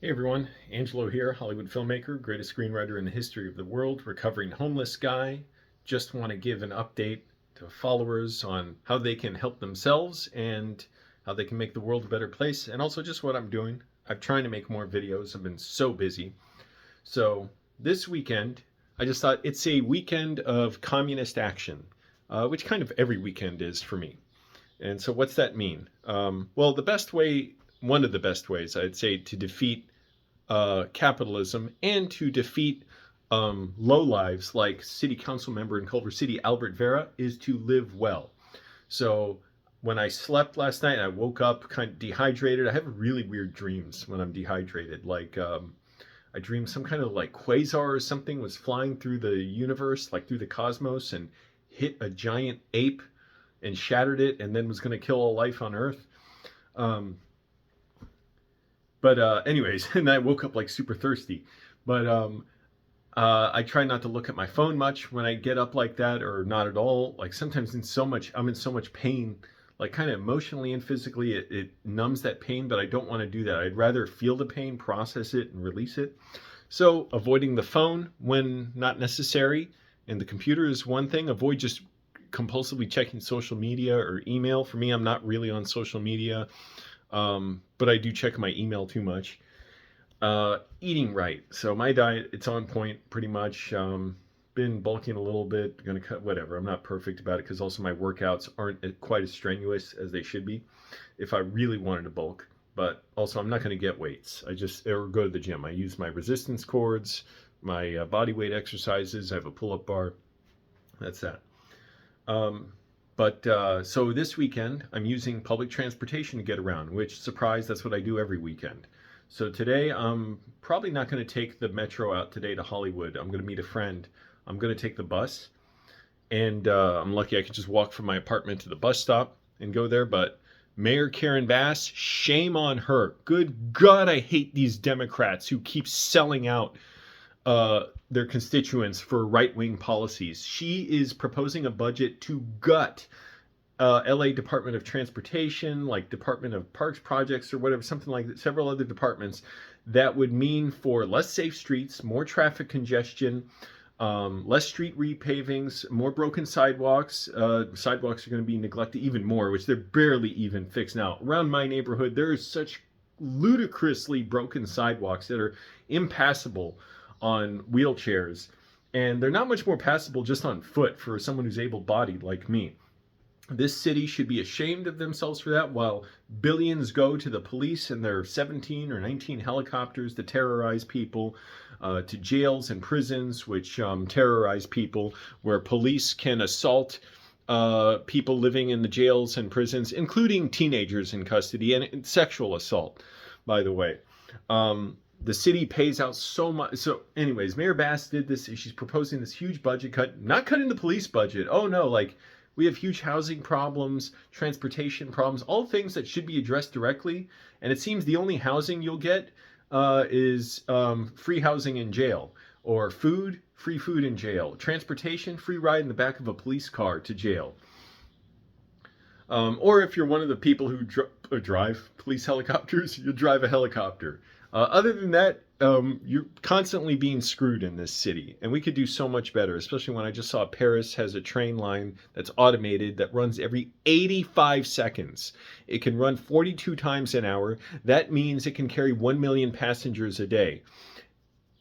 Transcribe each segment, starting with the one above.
Hey everyone, Angelo here, Hollywood filmmaker, greatest screenwriter in the history of the world, recovering homeless guy. Just want to give an update to followers on how they can help themselves and how they can make the world a better place, and also just what I'm doing. I'm trying to make more videos. I've been so busy. So this weekend, I just thought it's a weekend of communist action, which kind of every weekend is for me. And so what's that mean? Well, the best way, one of the best ways, I'd say, to defeat capitalism and to defeat lowlives like City Council member in Culver City, Albert Vera, is to live well. So when I slept last night, I woke up kind of dehydrated. I have really weird dreams when I'm dehydrated. Like I dreamed some kind of like quasar or something was flying through the universe, like through the cosmos, and hit a giant ape and shattered it, and then was going to kill all life on Earth. Um, But anyways, and I woke up like super thirsty. But I try not to look at my phone much when I get up like that, or not at all. Like sometimes I'm in so much pain, like kind of emotionally and physically, it numbs that pain, but I don't want to do that. I'd rather feel the pain, process it, and release it. So avoiding the phone when not necessary, and the computer is one thing. Avoid just compulsively checking social media or email. For me, I'm not really on social media. But I do check my email too much. Eating right. So my diet, it's on point pretty much. Been bulking a little bit, gonna cut whatever. I'm not perfect about it because also my workouts aren't quite as strenuous as they should be if I really wanted to bulk. But also I'm not gonna get weights. Or go to the gym. I use my resistance cords, my body weight exercises. I have a pull-up bar. That's that. So this weekend, I'm using public transportation to get around, which, surprise, that's what I do every weekend. So today, I'm probably not going to take the metro out today to Hollywood. I'm going to meet a friend. I'm going to take the bus. And I'm lucky I could just walk from my apartment to the bus stop and go there. But Mayor Karen Bass, shame on her. Good God, I hate these Democrats who keep selling out their constituents for right-wing policies. She is proposing a budget to gut LA Department of Transportation, like Department of Parks Projects or whatever, something like that, several other departments that would mean for less safe streets, more traffic congestion, less street repavings, more broken sidewalks. Sidewalks are going to be neglected even more, which they're barely even fixed now. Around my neighborhood, there is such ludicrously broken sidewalks that are impassable on wheelchairs, and they're not much more passable just on foot for someone who's able-bodied like me. This city should be ashamed of themselves for that, while billions go to the police and their 17 or 19 helicopters to terrorize people, to jails and prisons, which terrorize people, where police can assault people living in the jails and prisons, including teenagers in custody, and sexual assault, by the way. The city pays out so much. So anyways, Mayor Bass did this. She's proposing this huge budget cut, not cutting the police budget. Oh no, like we have huge housing problems, transportation problems, all things that should be addressed directly. And it seems the only housing you'll get is free housing in jail, or free food in jail, transportation, free ride in the back of a police car to jail. Or if you're one of the people who drive police helicopters, you drive a helicopter. Other than that, you're constantly being screwed in this city. And we could do so much better, especially when I just saw Paris has a train line that's automated that runs every 85 seconds. It can run 42 times an hour. That means it can carry 1 million passengers a day.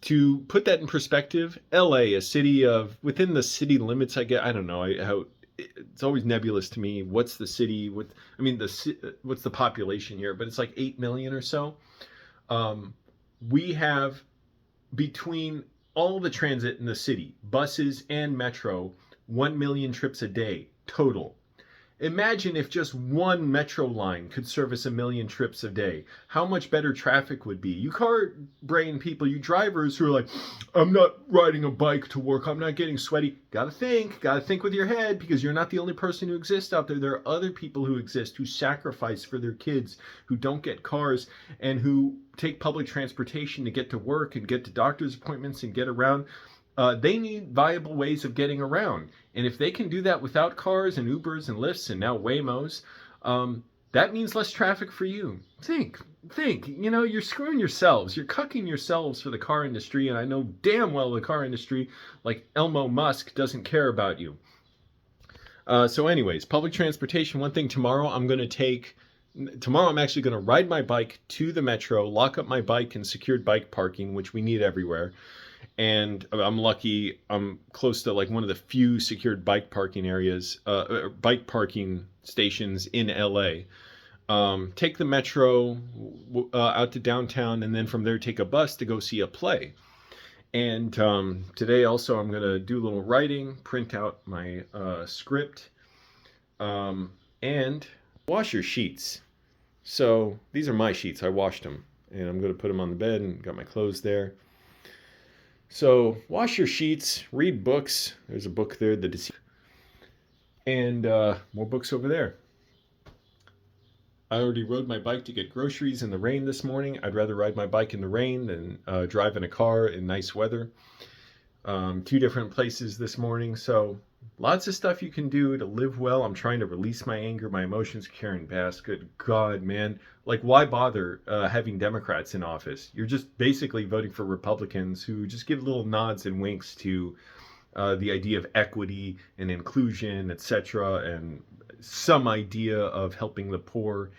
To put that in perspective, LA, a city of, within the city limits, I don't know how, it's always nebulous to me. What's the city? What's the population here? But it's like 8 million or so. We have, between all the transit in the city, buses and metro, 1 million trips a day total. Imagine if just one metro line could service 1 million trips a day. How much better traffic would be. You car brain people, you drivers who are like, I'm not riding a bike to work, I'm not getting sweaty. Gotta think with your head, because you're not the only person who exists out there. There are other people who exist who sacrifice for their kids, who don't get cars, and who take public transportation to get to work and get to doctor's appointments and get around. They need viable ways of getting around. And if they can do that without cars and Ubers and Lyfts and now Waymos, that means less traffic for you. Think, you're screwing yourselves. You're cucking yourselves for the car industry, and I know damn well the car industry, like Elmo Musk, doesn't care about you. So anyways, public transportation, one thing tomorrow I'm actually going to ride my bike to the metro, lock up my bike in secured bike parking, which we need everywhere. And I'm lucky I'm close to like one of the few secured bike parking areas, bike parking stations in LA. Take the metro out to downtown, and then from there take a bus to go see a play. And today also I'm going to do a little writing, print out my script, and wash your sheets. So these are my sheets. I washed them, and I'm going to put them on the bed and got my clothes there. So wash your sheets, read books. There's a book there, The Deceit, and more books over there. I already rode my bike to get groceries in the rain this morning. I'd rather ride my bike in the rain than drive in a car in nice weather. 2 different places this morning. So lots of stuff you can do to live well. I'm trying to release my anger, my emotions. Karen Bass, good God, man. Like, why bother having Democrats in office? You're just basically voting for Republicans who just give little nods and winks to the idea of equity and inclusion, etc., and some idea of helping the poor.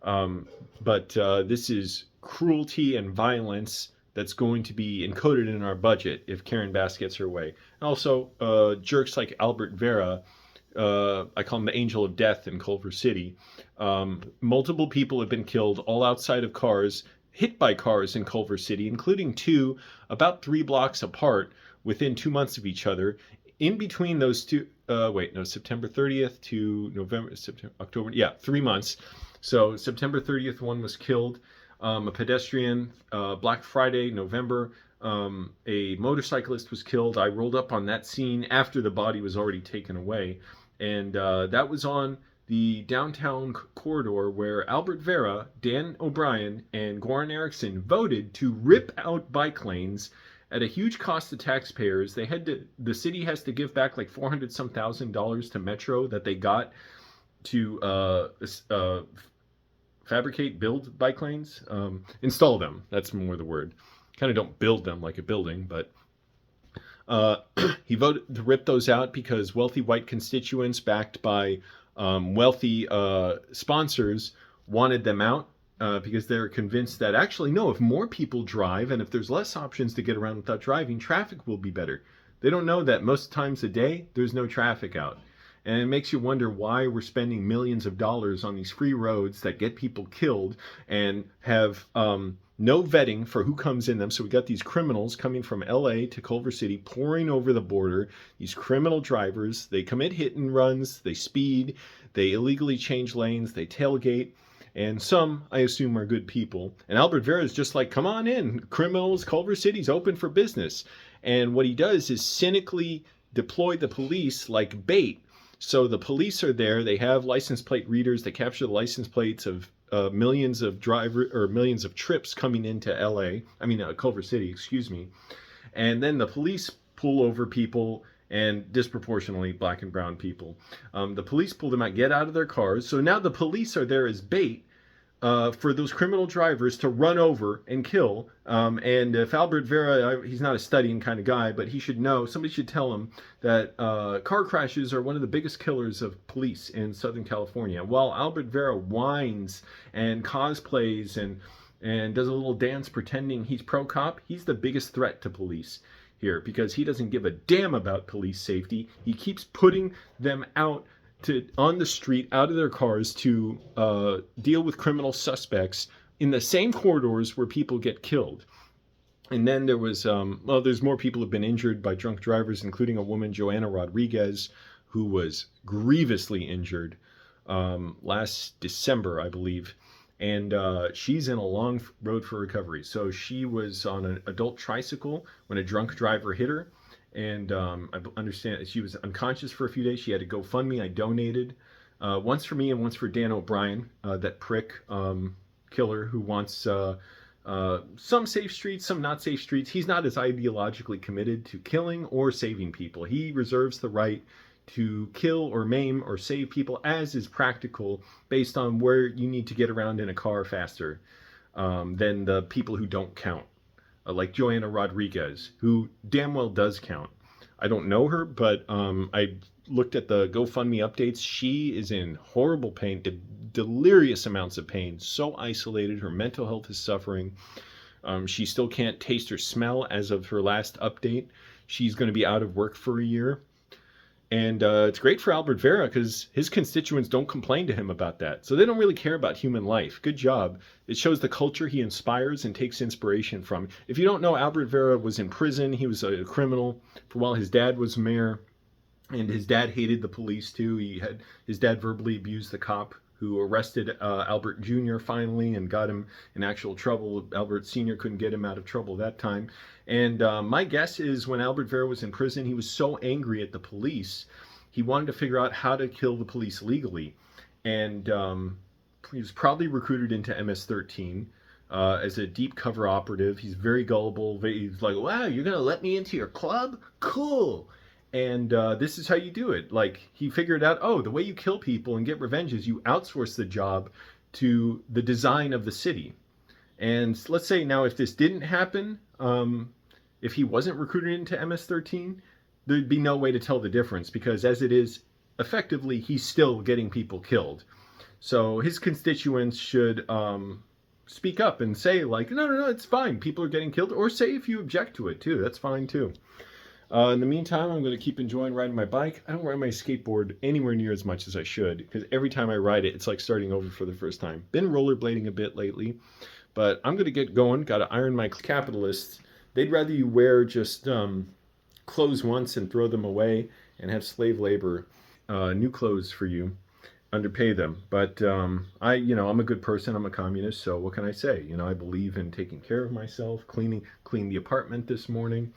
But this is cruelty and violence that's going to be encoded in our budget if Karen Bass gets her way. And also, jerks like Albert Vera, I call him the angel of death in Culver City. Multiple people have been killed, all outside of cars, hit by cars in Culver City, including 2 about 3 blocks apart within 2 months of each other. In between those 2, September 30th to October, 3 months. So September 30th, one was killed. A pedestrian. Black Friday, November, a motorcyclist was killed. I rolled up on that scene after the body was already taken away. And that was on the downtown corridor where Albert Vera, Dan O'Brien, and Goran Erickson voted to rip out bike lanes at a huge cost to taxpayers. The city has to give back like $400-some thousand to Metro that they got to build bike lanes, install them. That's more the word. Kind of don't build them like a building, but he voted to rip those out because wealthy white constituents backed by wealthy sponsors wanted them out because they're convinced that actually, no, if more people drive and if there's less options to get around without driving, traffic will be better. They don't know that most times a day, there's no traffic out. And it makes you wonder why we're spending millions of dollars on these free roads that get people killed and have no vetting for who comes in them. So we got these criminals coming from LA to Culver City, pouring over the border. These criminal drivers, they commit hit and runs, they speed, they illegally change lanes, they tailgate. And some, I assume, are good people. And Albert Vera is just like, come on in, criminals, Culver City's open for business. And what he does is cynically deploy the police like bait. So the police are there. They have license plate readers. They capture the license plates of millions of trips coming into Culver City, excuse me. And then the police pull over people, and disproportionately black and brown people. The police pull them out, get out of their cars. So now the police are there as bait for those criminal drivers to run over and kill. And if Albert Vera, he's not a studying kind of guy, but he should know, somebody should tell him that car crashes are one of the biggest killers of police in Southern California. While Albert Vera whines and cosplays and does a little dance pretending he's pro-cop, he's the biggest threat to police here because he doesn't give a damn about police safety. He keeps putting them out on the street, out of their cars to deal with criminal suspects in the same corridors where people get killed. And then there was, there's more people who have been injured by drunk drivers, including a woman, Joanna Rodriguez, who was grievously injured last December, I believe. And she's in a long road for recovery. So she was on an adult tricycle when a drunk driver hit her. And I understand she was unconscious for a few days. She had to GoFundMe. I donated once for me and once for Dan O'Brien, that prick killer who wants some safe streets, some not safe streets. He's not as ideologically committed to killing or saving people. He reserves the right to kill or maim or save people as is practical based on where you need to get around in a car faster than the people who don't count, like Joanna Rodriguez, who damn well does count. I don't know her, but I looked at the GoFundMe updates. She is in horrible pain, delirious amounts of pain, so isolated. Her mental health is suffering. She still can't taste or smell as of her last update. She's going to be out of work for a year. And it's great for Albert Vera because his constituents don't complain to him about that. So they don't really care about human life. Good job. It shows the culture he inspires and takes inspiration from. If you don't know, Albert Vera was in prison. He was a criminal for a while. His dad was mayor, and his dad hated the police too. His dad verbally abused the cop who arrested Albert Jr. finally and got him in actual trouble. Albert Sr. couldn't get him out of trouble that time. And my guess is when Albert Vera was in prison, he was so angry at the police, he wanted to figure out how to kill the police legally. And he was probably recruited into MS-13 as a deep cover operative. He's very gullible. He's like, wow, you're going to let me into your club? Cool. And this is how you do it. Like, he figured out, oh, the way you kill people and get revenge is you outsource the job to the design of the city. And let's say now if this didn't happen, if he wasn't recruited into MS-13, there'd be no way to tell the difference because as it is, effectively, he's still getting people killed. So his constituents should speak up and say, like, no, it's fine. People are getting killed. Or say if you object to it, too. That's fine, too. In the meantime, I'm going to keep enjoying riding my bike. I don't ride my skateboard anywhere near as much as I should because every time I ride it, it's like starting over for the first time. Been rollerblading a bit lately, but I'm going to get going. Got to iron my capitalists. They'd rather you wear just clothes once and throw them away and have slave labor, new clothes for you, underpay them. But I'm a good person. I'm a communist. So what can I say? I believe in taking care of myself, cleaned the apartment this morning.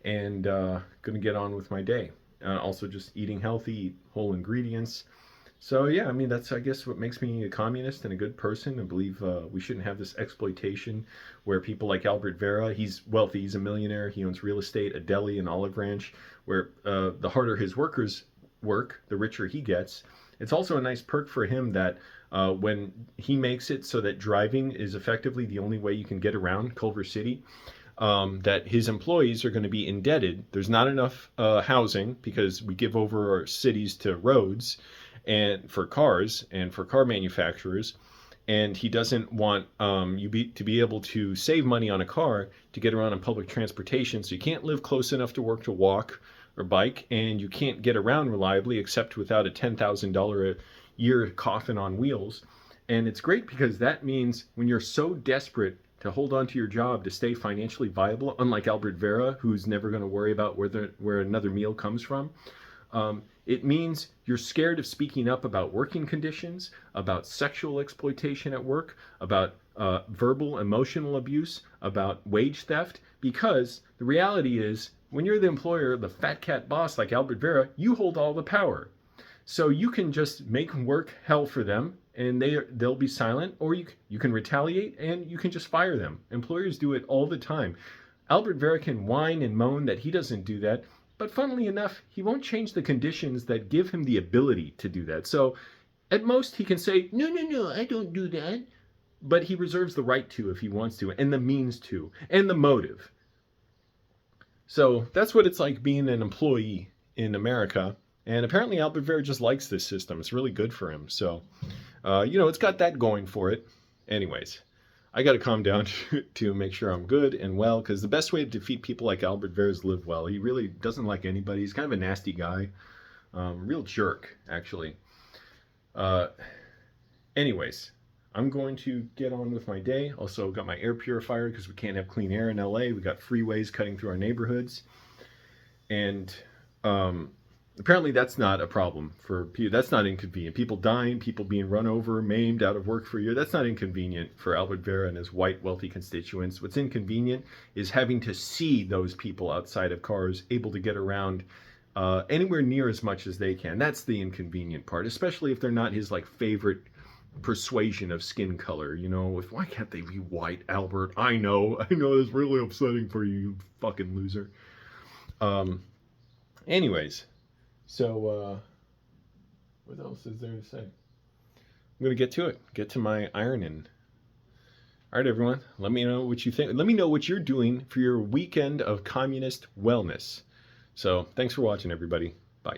And gonna get on with my day. Also just eating healthy, eat whole ingredients. So yeah, I mean, that's, I guess, what makes me a communist and a good person. I believe we shouldn't have this exploitation where people like Albert Vera, he's wealthy, he's a millionaire, he owns real estate, a deli, an olive ranch, where the harder his workers work, the richer he gets. It's also a nice perk for him that when he makes it so that driving is effectively the only way you can get around Culver City, that his employees are going to be indebted. There's not enough housing because we give over our cities to roads and for cars and for car manufacturers. And he doesn't want to be able to save money on a car to get around on public transportation. So you can't live close enough to work to walk or bike, and you can't get around reliably except without a $10,000 a year coffin on wheels. And it's great because that means when you're so desperate to hold on to your job to stay financially viable, unlike Albert Vera, who's never going to worry about where another meal comes from. It means you're scared of speaking up about working conditions, about sexual exploitation at work, about verbal, emotional abuse, about wage theft, because the reality is when you're the employer, the fat cat boss like Albert Vera, you hold all the power. So you can just make work hell for them and they'll be silent, or you can retaliate and you can just fire them. Employers do it all the time. Albert Vera can whine and moan that he doesn't do that, but funnily enough, he won't change the conditions that give him the ability to do that. So at most he can say, no, I don't do that. But he reserves the right to if he wants to, and the means to, and the motive. So that's what it's like being an employee in America. And apparently Albert Vera just likes this system. It's really good for him. So, it's got that going for it. Anyways, I got to calm down to make sure I'm good and well, because the best way to defeat people like Albert Vera is live well. He really doesn't like anybody. He's kind of a nasty guy. Real jerk, actually. Anyways, I'm going to get on with my day. Also got my air purifier because we can't have clean air in LA. We got freeways cutting through our neighborhoods. And apparently that's not a problem for people. That's not inconvenient. People dying, people being run over, maimed, out of work for a year. That's not inconvenient for Albert Vera and his white, wealthy constituents. What's inconvenient is having to see those people outside of cars able to get around anywhere near as much as they can. That's the inconvenient part, especially if they're not his favorite persuasion of skin color. Why can't they be white, Albert? I know it's really upsetting for you, you fucking loser. Anyways, So, what else is there to say? I'm going to get to it. Get to my ironing. All right, everyone. Let me know what you think. Let me know what you're doing for your weekend of communist wellness. So, thanks for watching, everybody. Bye.